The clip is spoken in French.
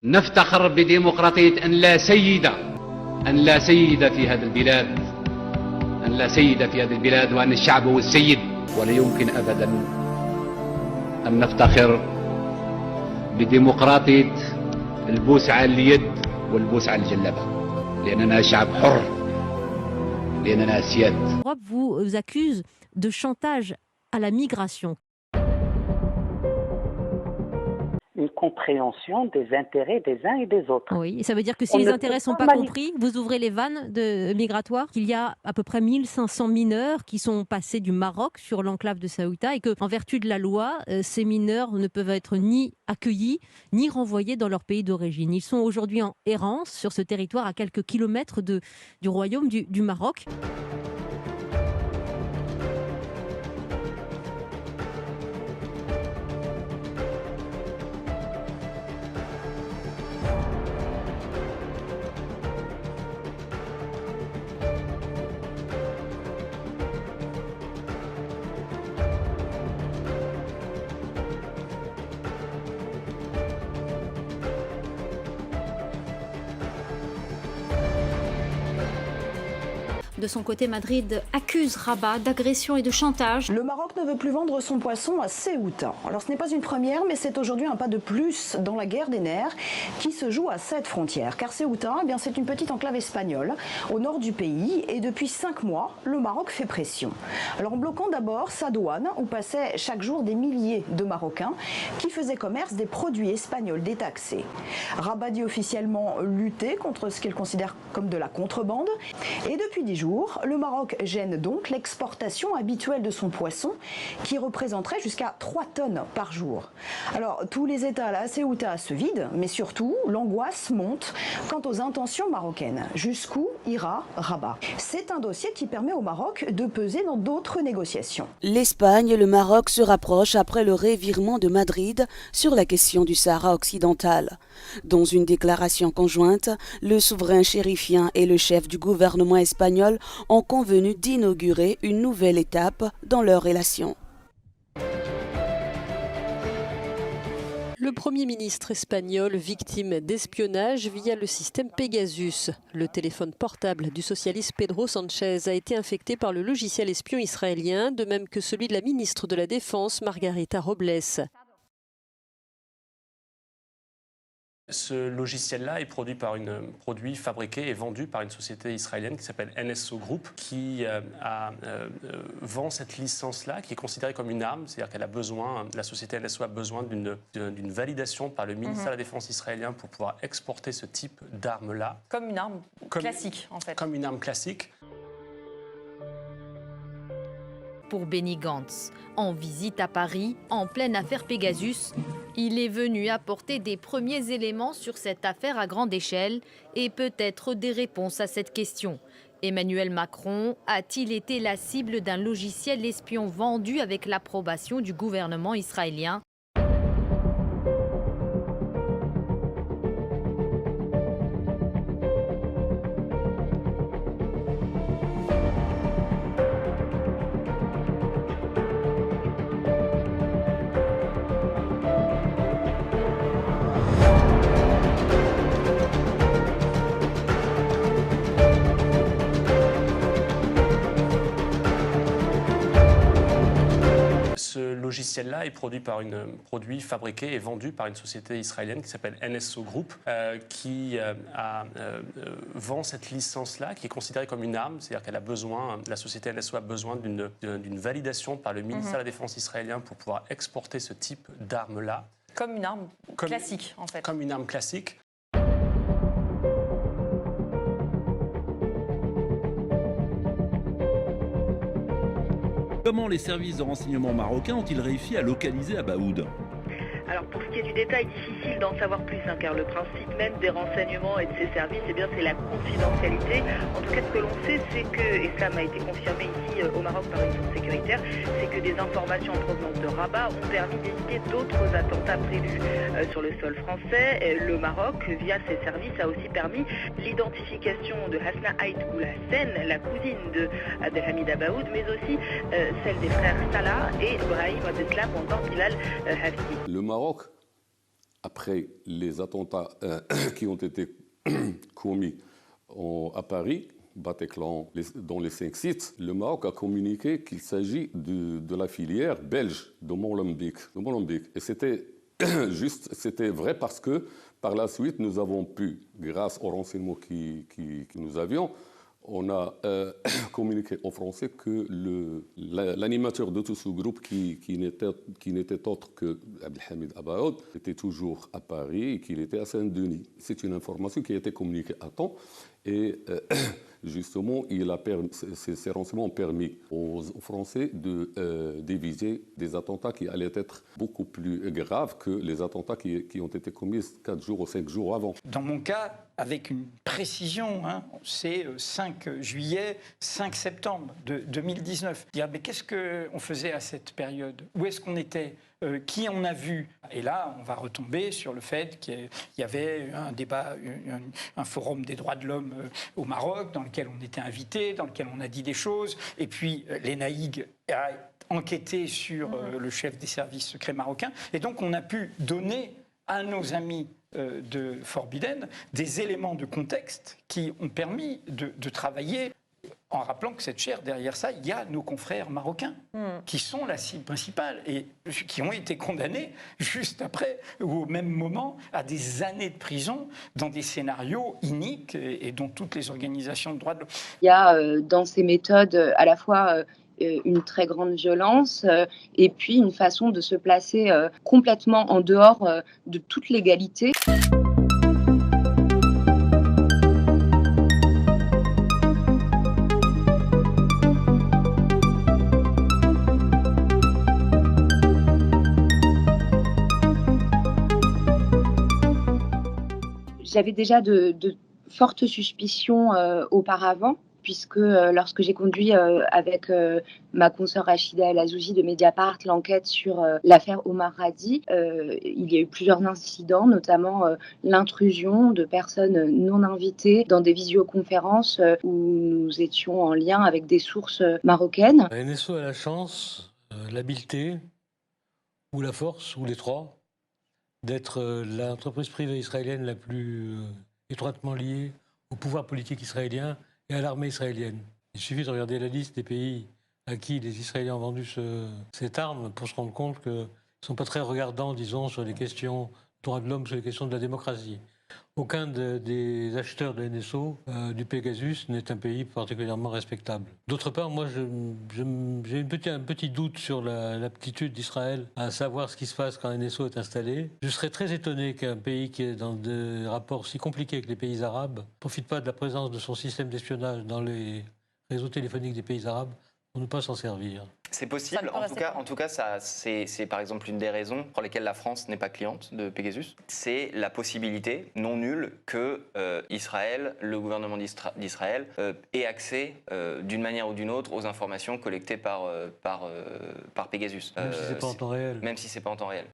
نفتخر بديمقراطية أن لا سيد في هذه البلاد، أن لا سيد في هذه البلاد، وأن الشعب هو السيد. ولا يمكن أبدا أن نفتخر بديمقراطية البوس على اليد والبوس على الجلبة، لأننا شعب حر، لأننا سياد. L'Europe vous accuse de chantage à la migration. Une compréhension des intérêts des uns et des autres. Oui, et ça veut dire que si les intérêts ne sont pas compris, vous ouvrez les vannes migratoires, qu'il y a à peu près 1500 mineurs qui sont passés du Maroc sur l'enclave de Ceuta et qu'en vertu de la loi, ces mineurs ne peuvent être ni accueillis ni renvoyés dans leur pays d'origine. Ils sont aujourd'hui en errance sur ce territoire à quelques kilomètres du royaume du Maroc. De son côté, Madrid accuse Rabat d'agression et de chantage. Le Maroc ne veut plus vendre son poisson à Ceuta. Alors ce n'est pas une première, mais c'est aujourd'hui un pas de plus dans la guerre des nerfs qui se joue à cette frontière. Car Ceuta, eh bien, c'est une petite enclave espagnole au nord du pays et depuis 5 mois, le Maroc fait pression. Alors en bloquant d'abord sa douane où passaient chaque jour des milliers de Marocains qui faisaient commerce des produits espagnols détaxés. Rabat dit officiellement lutter contre ce qu'il considère comme de la contrebande et depuis 10 jours, le Maroc gêne donc l'exportation habituelle de son poisson qui représenterait jusqu'à 3 tonnes par jour. Alors tous les États là à Ceuta se vident, mais surtout l'angoisse monte quant aux intentions marocaines. Jusqu'où ira Rabat? C'est un dossier qui permet au Maroc de peser dans d'autres négociations. L'Espagne et le Maroc se rapprochent après le revirement de Madrid sur la question du Sahara occidental. Dans une déclaration conjointe, le souverain chérifien et le chef du gouvernement espagnol ont convenu d'inaugurer une nouvelle étape dans leurs relations. Le Premier ministre espagnol, victime d'espionnage via le système Pegasus. Le téléphone portable du socialiste Pedro Sánchez a été infecté par le logiciel espion israélien, de même que celui de la ministre de la Défense, Margarita Robles. Ce logiciel-là est produit fabriqué et vendu par une société israélienne qui s'appelle NSO Group, qui vend cette licence-là, qui est considérée comme une arme, c'est-à-dire la société NSO a besoin d'une validation par le ministère de la Défense israélien pour pouvoir exporter ce type d'arme-là. Comme une arme classique, en fait. Comme une arme classique. Pour Benny Gantz, en visite à Paris, en pleine affaire Pegasus, il est venu apporter des premiers éléments sur cette affaire à grande échelle et peut-être des réponses à cette question. Emmanuel Macron a-t-il été la cible d'un logiciel espion vendu avec l'approbation du gouvernement israélien ? Ce logiciel-là est produit fabriqué et vendu par une société israélienne qui s'appelle NSO Group, qui vend cette licence-là, qui est considérée comme une arme, c'est-à-dire la société NSO a besoin d'une validation par le ministère de la Défense israélien pour pouvoir exporter ce type d'arme-là. Comme une arme classique, en fait. Comme une arme classique. Comment les services de renseignement marocains ont-ils réussi à localiser Abaoud ? Alors pour ce qui est du détail, difficile d'en savoir plus, car le principe même des renseignements et de ces services, c'est la confidentialité. En tout cas, ce que l'on sait, c'est que, et ça m'a été confirmé ici au Maroc par une source sécuritaire, c'est que des informations en provenance de Rabat ont permis d'éviter d'autres attentats prévus sur le sol français. Le Maroc, via ses services, a aussi permis l'identification de Hasna Haït Boulhassen, la cousine de Abdelhamid Abaoud, mais aussi celle des frères Salah et Brahim Abdeslam ou encore Bilal Hafsi. Le Maroc après les attentats qui ont été commis à Paris, Bataclan, dans les 5 sites, le Maroc a communiqué qu'il s'agit de la filière belge de Molenbeek. Et c'était vrai parce que par la suite, nous avons pu, grâce aux renseignements que nous avions, on a communiqué aux Français que l'animateur de tout ce groupe, qui n'était autre que Abdelhamid Abaoud, était toujours à Paris et qu'il était à Saint-Denis. C'est une information qui a été communiquée à temps et justement, ces renseignements ont permis aux Français d'éviter des attentats qui allaient être beaucoup plus graves que les attentats qui ont été commis 4 jours ou 5 jours avant. Dans mon cas, avec une précision, c'est 5 juillet, 5 septembre de 2019. Mais qu'est-ce qu'on faisait à cette période? Où est-ce qu'on était? Qui on a vu? Et là, on va retomber sur le fait qu'il y avait un débat, un forum des droits de l'homme au Maroc, dans lequel on était invité, dans lequel on a dit des choses. Et puis, l'ENAIG a enquêté sur le chef des services secrets marocains. Et donc, on a pu donner à nos amis de Forbidden des éléments de contexte qui ont permis de travailler, en rappelant que cette chaire, derrière ça, il y a nos confrères marocains qui sont la cible principale et qui ont été condamnés juste après ou au même moment à des années de prison dans des scénarios iniques et dont toutes les organisations de droits de l'homme. Il y a dans ces méthodes à la fois une très grande violence et puis une façon de se placer complètement en dehors de toute légalité. J'avais déjà de fortes suspicions auparavant, puisque lorsque j'ai conduit avec ma consoeur Rachida El Azouzi de Mediapart l'enquête sur l'affaire Omar Radi, il y a eu plusieurs incidents, notamment l'intrusion de personnes non invitées dans des visioconférences où nous étions en lien avec des sources marocaines. La NSO a la chance, l'habileté, ou la force, ou les trois, d'être l'entreprise privée israélienne la plus étroitement liée au pouvoir politique israélien et à l'armée israélienne. Il suffit de regarder la liste des pays à qui les Israéliens ont vendu cette arme pour se rendre compte qu'ils ne sont pas très regardants, disons, sur les questions de droits de l'homme, sur les questions de la démocratie. Aucun des acheteurs de NSO, du Pegasus, n'est un pays particulièrement respectable. D'autre part, moi, j'ai un petit doute sur l'aptitude d'Israël à savoir ce qui se passe quand NSO est installé. Je serais très étonné qu'un pays qui est dans des rapports si compliqués que les pays arabes ne profite pas de la présence de son système d'espionnage dans les réseaux téléphoniques des pays arabes pour ne pas s'en servir. C'est possible. En tout cas, c'est par exemple une des raisons pour lesquelles la France n'est pas cliente de Pegasus. C'est la possibilité non nulle que Israël, le gouvernement d'Israël, ait accès d'une manière ou d'une autre aux informations collectées par Pegasus. Même si c'est pas en temps réel. Même si c'est pas en temps réel.